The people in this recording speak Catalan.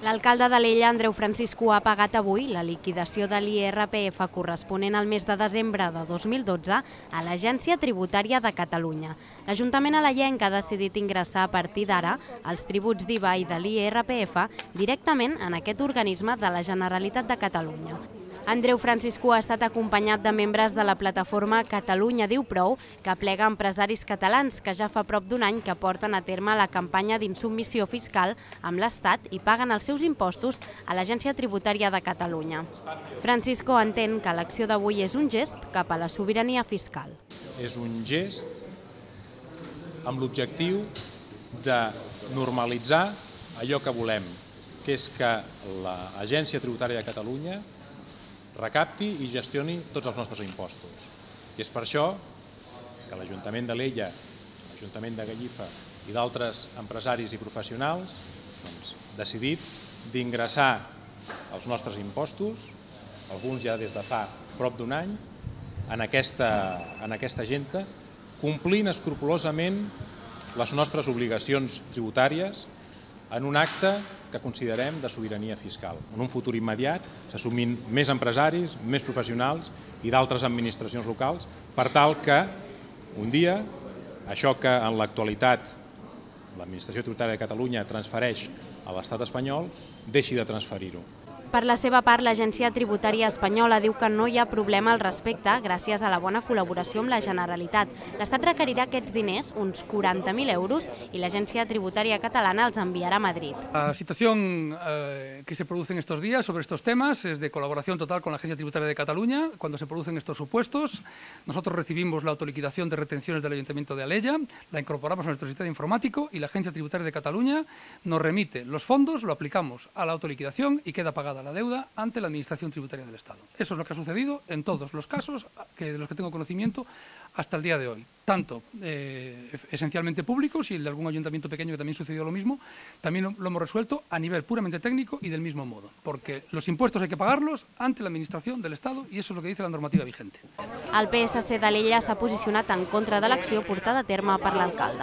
L'alcalde d'Alella, Andreu Francisco, ha pagat avui la liquidació de l'IRPF corresponent al mes de desembre de 2012 a l'Agència Tributària de Catalunya. L'Ajuntament alellenc ha decidit ingressar a partir d'ara els tributs d'IVA i de l'IRPF directament en aquest organisme de la Generalitat de Catalunya. Andreu Francisco ha estat acompanyat de membres de la plataforma Catalunya diu prou, que aplega empresaris catalans que ja fa prop d'un any que porten a terme la campanya d'insubmissió fiscal amb l'Estat i paguen els seus impostos a l'Agència Tributària de Catalunya. Francisco entén que l'acció d'avui és un gest cap a la sobirania fiscal. És un gest amb l'objectiu de normalitzar allò que volem, que és que l'Agència Tributària de Catalunya recapti i gestioni tots els nostres impostos. I és per això que l'Ajuntament d'Alella, l'Ajuntament de Gallifa i d'altres empresaris i professionals han decidit d'ingressar els nostres impostos, alguns ja des de fa prop d'un any, en aquesta agenda, complint escrupolosament les nostres obligacions tributàries en un acte que considerem de sobirania fiscal. En un futur immediat s'assumin més empresaris, més professionals i d'altres administracions locals per tal que un dia això que en l'actualitat l'Administració Tributària de Catalunya transfereix a l'Estat espanyol deixi de transferir-ho. Per la seva part, l'Agència Tributària Espanyola diu que no hi ha problema al respecte gràcies a la bona col·laboració amb la Generalitat. L'Estat requerirà aquests diners, uns 40.000 euros, i l'Agència Tributària Catalana els enviarà a Madrid. La situación que se produce en estos días sobre estos temas es de colaboración total con la Agencia Tributaria de Cataluña. Cuando se producen estos supuestos, nosotros recibimos la autoliquidación de retenciones del Ayuntamiento de Alella, la incorporamos a nuestro sistema informático y la Agencia Tributaria de Cataluña nos remite los fondos, lo aplicamos a la autoliquidación y queda pagada la deuda ante la Administración Tributaria del Estado. Eso es lo que ha sucedido en todos los casos de los que tengo conocimiento hasta el día de hoy, tanto esencialmente públicos y el de algún ayuntamiento pequeño que también sucedió lo mismo, también lo hemos resuelto a nivel puramente técnico y del mismo modo, porque los impuestos hay que pagarlos ante la Administración del Estado y eso es lo que dice la normativa vigente. El PSC d'Alella s'ha posicionat en contra de l'acció portada a terme per l'alcalde.